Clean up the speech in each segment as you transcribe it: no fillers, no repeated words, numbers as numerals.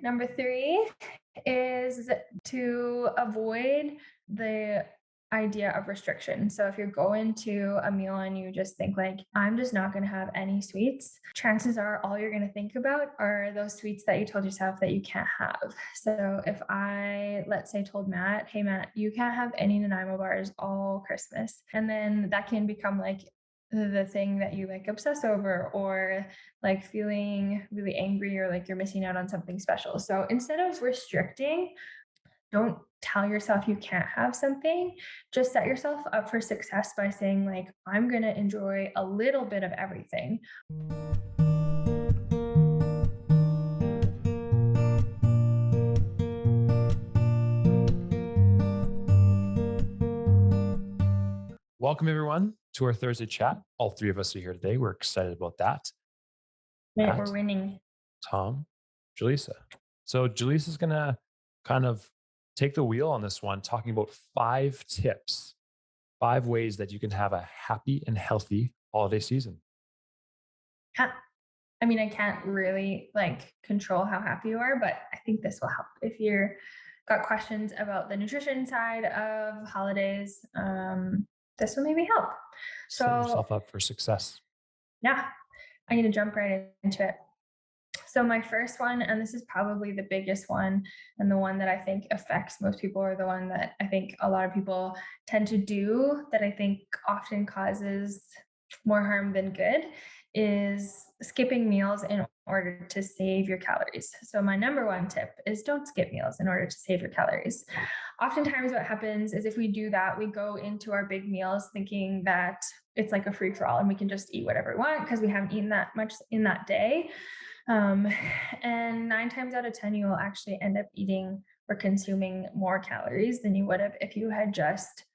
Number three is to avoid the idea of restriction. So if you're going to a meal and you just think like, I'm just not going to have any sweets, chances are all you're going to think about are those sweets that you told yourself that you can't have. So if I, let's say, told Matt, hey, Matt, you can't have any Nanaimo bars all Christmas. And then that can become like the thing that you like obsess over, or like feeling really angry, or like you're missing out on something special. So instead of restricting, don't tell yourself you can't have something. Just set yourself up for success by saying, like, I'm going to enjoy a little bit of everything. Welcome, everyone, to our Thursday chat. All three of us are here today. We're excited about that. Right, we're Matt, winning. Tom, Jilisa. So, Jilisa is going to kind of take the wheel on this one, talking about 5 tips, 5 ways that you can have a happy and healthy holiday season. I mean, I can't really like control how happy you are, but I think this will help. If you're got questions about the nutrition side of holidays, this will maybe help. Set So yourself up for success. yeah, I'm going to jump right into it. So my first one, and this is probably the biggest one, and the one that I think affects most people, or the one that I think a lot of people tend to do that I think often causes more harm than good, is skipping meals in order to save your calories. So my number one tip is don't skip meals in order to save your calories. Oftentimes what happens is if we do that, we go into our big meals thinking that it's like a free for all and we can just eat whatever we want because we haven't eaten that much in that day. Um, and 9 times out of 10, you will actually end up eating or consuming more calories than you would have if you had just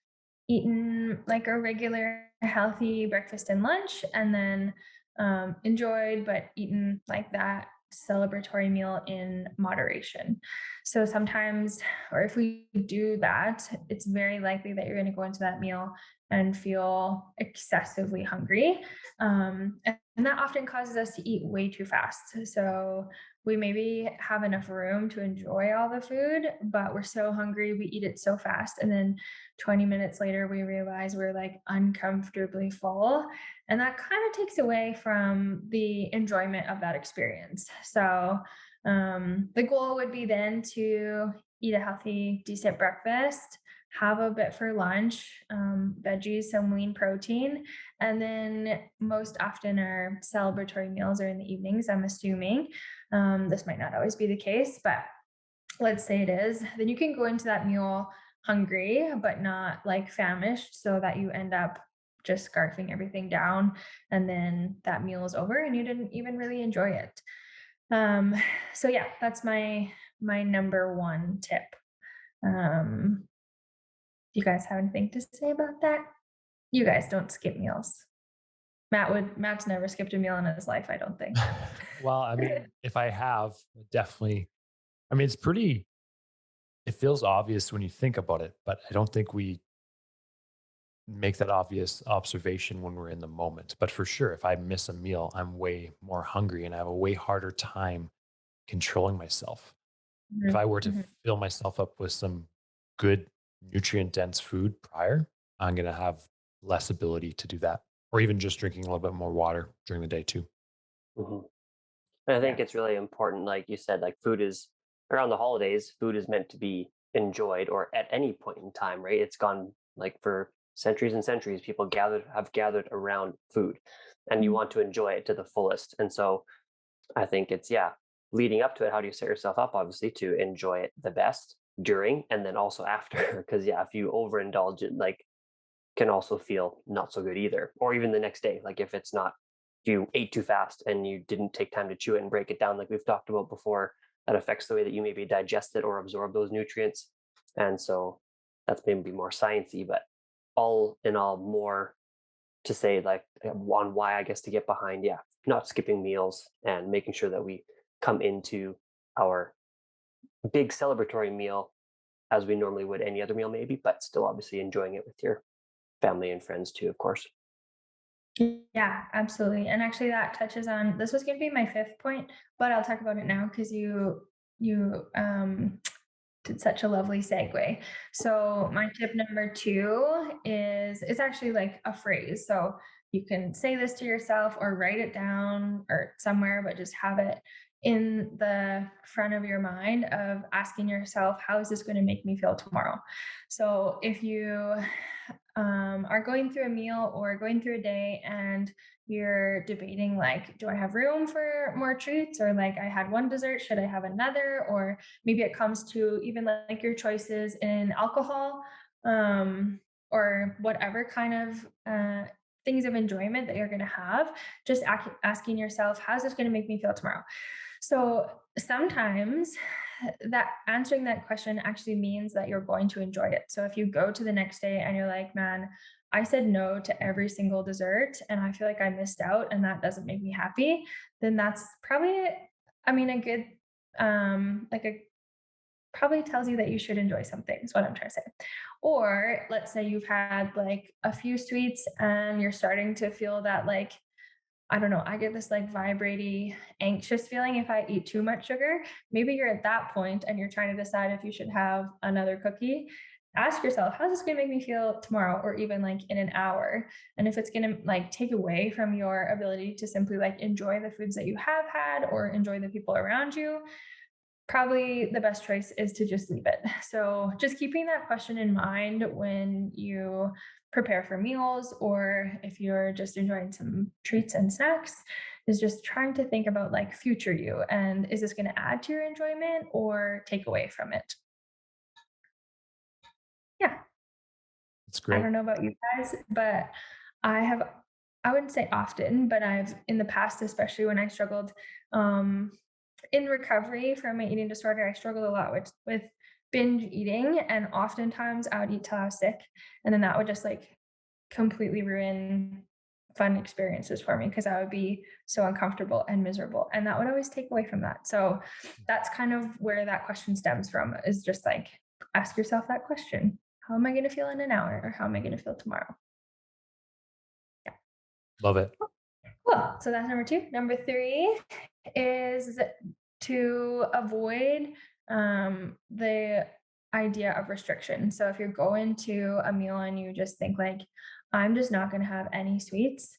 eaten like a regular healthy breakfast and lunch, and then enjoyed, but eaten like that celebratory meal in moderation. So sometimes, or if we do that, it's very likely that you're going to go into that meal and feel excessively hungry. And that often causes us to eat way too fast. So we maybe have enough room to enjoy all the food, but we're so hungry, we eat it so fast. And then 20 minutes later, we realize we're like uncomfortably full. And that kind of takes away from the enjoyment of that experience. So the goal would be then to eat a healthy, decent breakfast, have a bit for lunch, veggies, some lean protein. And then most often our celebratory meals are in the evenings, I'm assuming. This might not always be the case, but let's say it is, then you can go into that meal hungry, but not like famished, so that you end up just scarfing everything down. And then that meal is over and you didn't even really enjoy it. Um, so yeah, that's my number one tip. Do you guys have anything to say about that? You guys don't skip meals. Matt's never skipped a meal in his life, I don't think. Well, I mean, if I have, definitely, I mean, it feels obvious when you think about it, but I don't think we make that obvious observation when we're in the moment. But for sure, if I miss a meal, I'm way more hungry and I have a way harder time controlling myself. If Mhm, I were to mhm. fill myself up with some good nutrient dense food prior, I'm going to have less ability to do that, or even just drinking a little bit more water during the day too. Mhm. And I think Yeah. it's really important, like you said, like food is around the holidays, food is meant to be enjoyed or at any point in time, right? It's gone like for centuries and centuries, people have gathered around food and you Mhm. want to enjoy it to the fullest. And so I think it's, yeah, leading up to it, how do you set yourself up, obviously, to enjoy it the best during and then also after? Because, yeah, if you overindulge it, like can also feel not so good either. Or even the next day, like if it's not, if you ate too fast and you didn't take time to chew it and break it down, like we've talked about before, that affects the way that you maybe digest it or absorb those nutrients. And so that's maybe more sciencey, but all in all, more to say like on why I guess to get behind, yeah, not skipping meals and making sure that we come into our big celebratory meal as we normally would any other meal, maybe, but still obviously enjoying it with your family and friends too, of course. Yeah, absolutely. And actually, that touches on this was going to be my fifth point, but I'll talk about it now because you you did such a lovely segue. So my tip number two is it's actually like a phrase. So you can say this to yourself or write it down or somewhere, but just have it in the front of your mind of asking yourself, how is this going to make me feel tomorrow? So if you are going through a meal or going through a day and you're debating like, do I have room for more treats, or like I had one dessert, should I have another, or maybe it comes to even like your choices in alcohol, um, or whatever kind of things of enjoyment that you're going to have, just asking yourself, how's this going to make me feel tomorrow? So sometimes that answering that question actually means that you're going to enjoy it. So if you go to the next day and you're like, man, I said no to every single dessert and I feel like I missed out and that doesn't make me happy, then that's probably, I mean, a good, like a probably tells you that you should enjoy something, is what I'm trying to say. Or let's say you've had like a few sweets and you're starting to feel that like, I don't know, I get this like vibrating, anxious feeling if I eat too much sugar. Maybe you're at that point and you're trying to decide if you should have another cookie. Ask yourself, how's this going to make me feel tomorrow or even like in an hour? And if it's going to like take away from your ability to simply like enjoy the foods that you have had or enjoy the people around you, probably the best choice is to just leave it. So, just keeping that question in mind when you prepare for meals or if you're just enjoying some treats and snacks is just trying to think about like future you and is this going to add to your enjoyment or take away from it? Yeah, It's I great. don't know about you guys, but I have I wouldn't say often, but I've in the past, especially when I struggled um in recovery from my eating disorder, I struggled a lot with binge eating, and oftentimes I would eat till I was sick, and then that would just like completely ruin fun experiences for me because I would be so uncomfortable and miserable, and that would always take away from that. So that's kind of where that question stems from is just like ask yourself that question. How am I going to feel in an hour or how am I going to feel tomorrow? Yeah. Love it. Cool. So that's number two. Number three is to avoid the idea of restriction. So if you're going to a meal and you just think like, I'm just not going to have any sweets,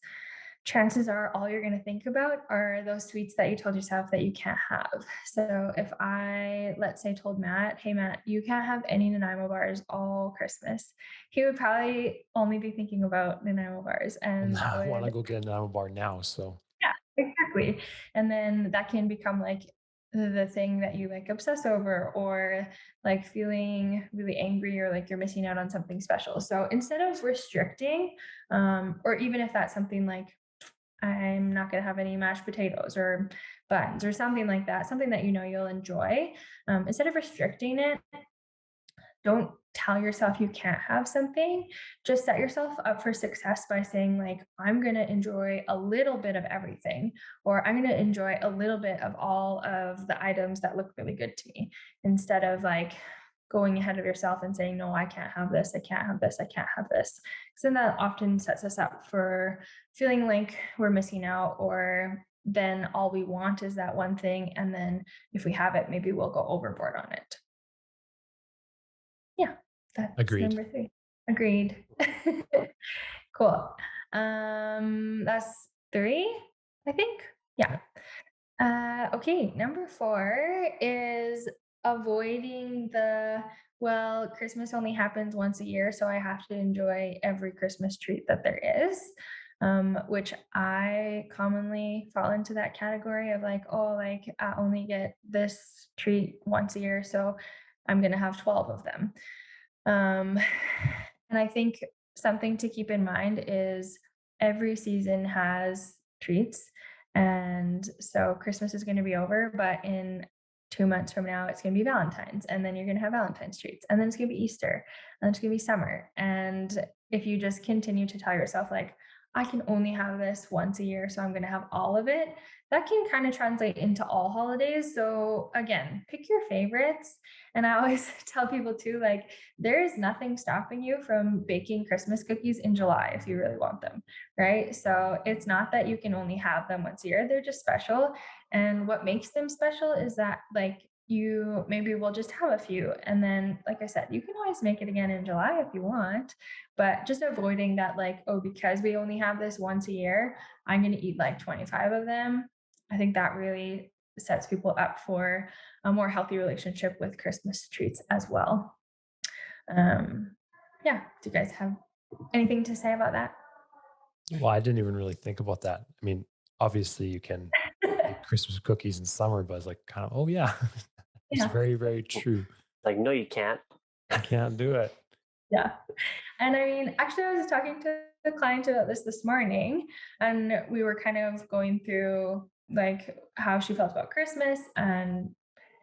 chances are all you're going to think about are those sweets that you told yourself that you can't have. So if I, let's say, told Matt, hey, Matt, you can't have any Nanaimo bars all Christmas, he would probably only be thinking about Nanaimo bars And and I want to would, go get an apple bar now. So yeah, exactly. And then that can become like the thing that you like obsess over or like feeling really angry or like you're missing out on something special. So instead of restricting, or even if that's something like I'm not going to have any mashed potatoes or buns or something like that, something that you know you'll enjoy, instead of restricting it, don't tell yourself you can't have something. Just set yourself up for success by saying, like, I'm going to enjoy a little bit of everything, or I'm going to enjoy a little bit of all of the items that look really good to me, instead of like going ahead of yourself and saying, no, I can't have this, I can't have this, I can't have this. Because then that often sets us up for feeling like we're missing out, or then all we want is that one thing. And then if we have it, maybe we'll go overboard on it. Yeah, that's agreed. number 3. Agreed. Cool. That's 3, I think? Yeah. Yeah. Okay, number 4 is avoiding the, "Well, Christmas only happens once a year, so I have to enjoy every Christmas treat that there is," which I commonly fall into that category of like, "Oh, like, I only get this treat once a year, so I'm gonna have 12 of them." Um, and I think something to keep in mind is every season has treats. And so Christmas is going to be over, but in 2 months from now, it's going to be Valentine's. And then you're going to have Valentine's treats. And then it's going to be Easter. And it's going to be summer. And if you just continue to tell yourself, like, I can only have this once a year, so I'm going to have all of it, that can kind of translate into all holidays. So again, pick your favorites. And I always tell people too, like, there is nothing stopping you from baking Christmas cookies in July if you really want them, right? So it's not that you can only have them once a year, they're just special. And what makes them special is that, like, you maybe will just have a few. And then, like I said, you can always make it again in July if you want, but just avoiding that, like, oh, because we only have this once a year, I'm going to eat like 25 of them. I think that really sets people up for a more healthy relationship with Christmas treats as well. Um, yeah. Do you guys have anything to say about that? Well, I didn't even really think about that. I mean, obviously you can make Christmas cookies in summer, but it's like kind of, oh yeah, it's Yeah. very, very true. Like, no, you can't. You can't do it. Yeah. And I mean, actually, I was talking to the client about this morning, and we were kind of going through like how she felt about Christmas and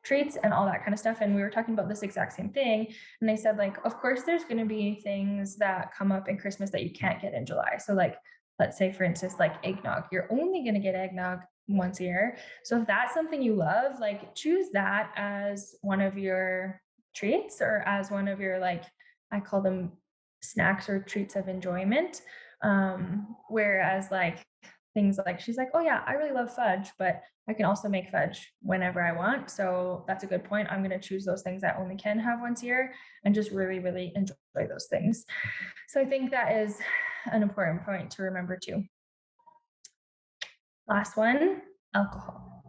treats and all that kind of stuff. And we were talking about this exact same thing. And I said, like, of course, there's going to be things that come up in Christmas that you can't get in July. So, like, let's say, for instance, like eggnog, you're only going to get eggnog once a year. So, if that's something you love, like, choose that as one of your treats or as one of your, like, I call them snacks or treats of enjoyment. Whereas like things like she's like, oh yeah, I really love fudge, but I can also make fudge whenever I want. So that's a good point. I'm going to choose those things that only can have once a year and just really, really enjoy those things. So I think that is an important point to remember too. Last one, alcohol.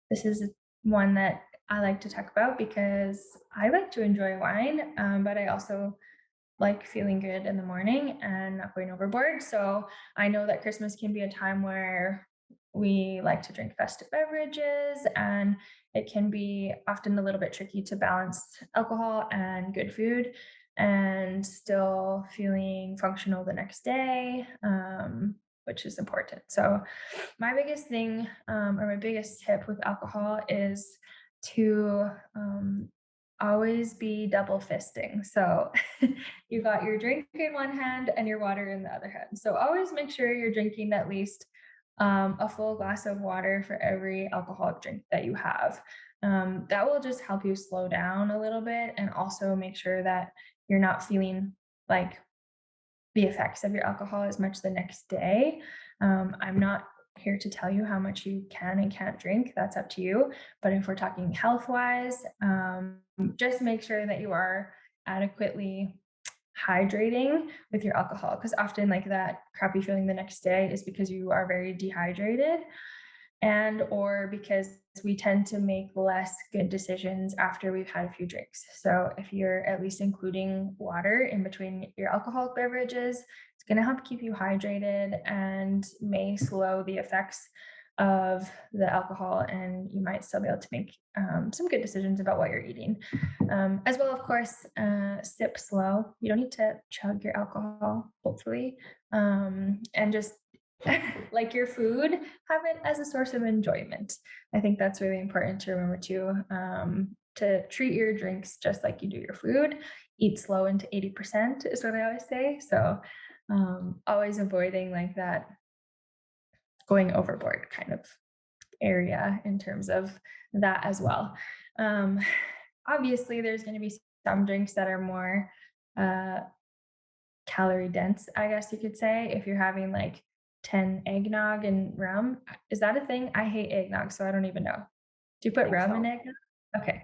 This is one that I like to talk about because I like to enjoy wine, but I also like feeling good in the morning and not going overboard. So I know that Christmas can be a time where we like to drink festive beverages, and it can be often a little bit tricky to balance alcohol and good food and still feeling functional the next day, which is important. So, my biggest thing or my biggest tip with alcohol is to always be double fisting. So you got your drink in one hand and your water in the other hand. So always make sure you're drinking at least a full glass of water for every alcoholic drink that you have. That will just help you slow down a little bit and also make sure that you're not feeling like the effects of your alcohol as much the next day. I'm not here to tell you how much you can and can't drink. That's up to you. But if we're talking health wise, just make sure that you are adequately hydrating with your alcohol, because often like that crappy feeling the next day is because you are very dehydrated, and or because we tend to make less good decisions after we've had a few drinks. So if you're at least including water in between your alcoholic beverages, it's going to help keep you hydrated and may slow the effects of the alcohol, and you might still be able to make some good decisions about what you're eating. As well, of course, sip slow. You don't need to chug your alcohol, hopefully, and just like your food, have it as a source of enjoyment. I think that's really important to remember too. To treat your drinks just like you do your food. Eat slow into 80% is what I always say. So always avoiding like that going overboard kind of area in terms of that as well. Um, Obviously, there's going to be some drinks that are more uh, calorie dense, I guess you could say, if you're having like 10 eggnog and rum. Is that a thing? I hate eggnog, so I don't even know. Do you I put think rum in so. eggnog? Okay.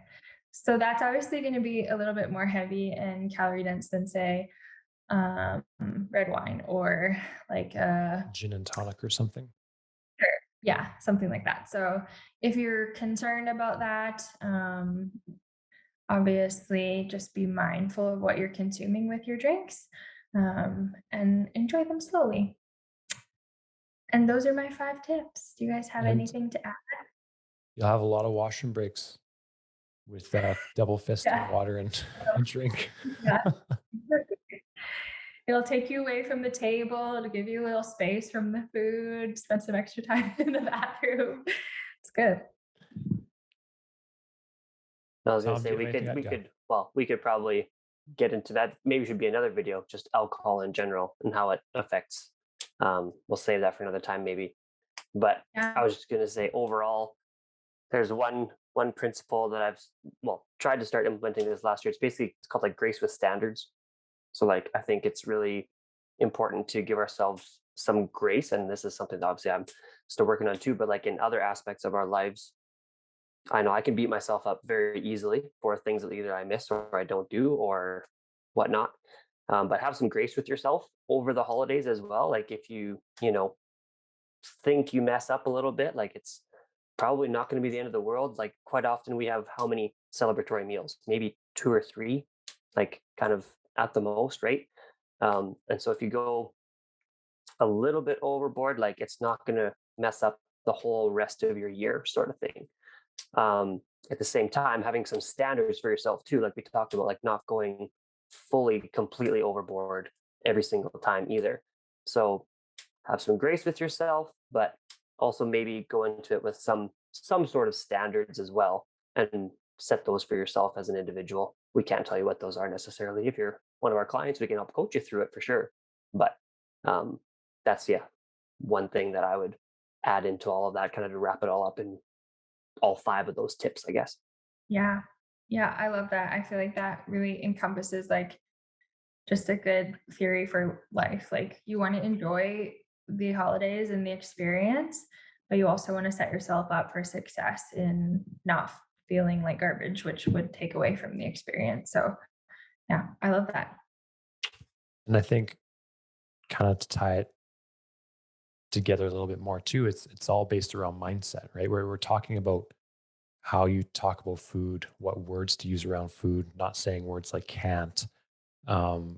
So that's obviously going to be a little bit more heavy and calorie dense than, say, um, red wine or like Gin and tonic or something. yeah, something like that. So if you're concerned about that, obviously just be mindful of what you're consuming with your drinks, and enjoy them slowly. And those are my 5 tips. Do you guys have And anything to add? you'll have a lot of wash and breaks with double fisting Yeah. water and a drink. Yeah. It'll take you away from the table, it'll give you a little space from the food, spend some extra time in the bathroom. It's good. I was gonna Tom, do say you have anything? Yeah. we could probably get into that. Maybe should be another video, just alcohol in general and how it affects. We'll save that for another time, maybe. But Yeah. I was just gonna say overall, there's one principle that tried to start implementing this last year. It's called like grace with standards. So like I think it's really important to give ourselves some grace, and this is something that obviously I'm still working on too. But like in other aspects of our lives, I know I can beat myself up very easily for things that either I miss or I don't do or whatnot. But have some grace with yourself over the holidays as well. Like if you think you mess up a little bit, like it's probably not going to be the end of the world. Like quite often we have how many celebratory meals? Maybe two or three, like kind of at the most, right? And so if you go a little bit overboard, like it's not going to mess up the whole rest of your year, sort of thing. um, at the same time having some standards for yourself too, like we talked about, like not going fully completely overboard every single time either. So have some grace with yourself, but also maybe go into it with some sort of standards as well, and set those for yourself as an individual. We can't tell you what those are necessarily. If you're one of our clients, we can help coach you through it for sure. But um, that's, yeah, one thing that I would add into all of that, kind of to wrap it all up in all five of those tips, I guess. Yeah. Yeah, I love that. I feel like that really encompasses like just a good theory for life. Like you want to enjoy the holidays and the experience, but you also want to set yourself up for success in not feeling like garbage, which would take away from the experience. So yeah, I love that. And I think kind of to tie it together a little bit more too, it's all based around mindset, right? Where we're talking about how you talk about food, what words to use around food, not saying words like can't, um,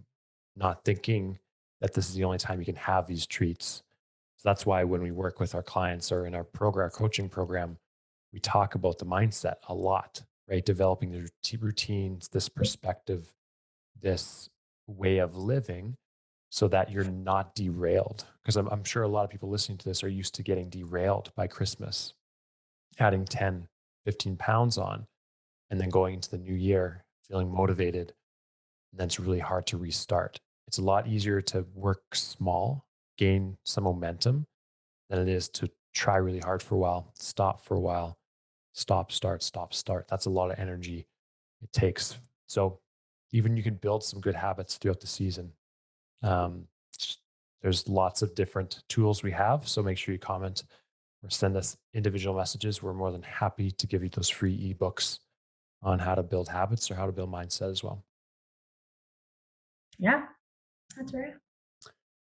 not thinking that this is the only time you can have these treats. So that's why when we work with our clients or in our program, our coaching program, we talk about the mindset a lot, right? Developing the routines, this perspective, this way of living so that you're not derailed. Because I'm sure a lot of people listening to this are used to getting derailed by Christmas, adding 10, 15 pounds on, and then going into the new year feeling motivated. And then it's really hard to restart. It's a lot easier to work small, gain some momentum than it is to try really hard for a while, stop for a while, stop, start, stop, start. That's a lot of energy it takes. So even you can build some good habits throughout the season. Um, s- there's lots of different tools we have. So make sure you comment or send us individual messages. We're more than happy to give you those free ebooks on how to build habits or how to build mindset as well. Yeah, that's right.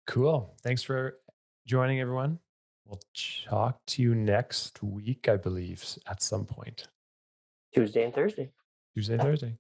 Cool. Thanks for joining, everyone. We'll talk to you next week, I believe, at some point. Tuesday and Thursday. Tuesday, Thursday.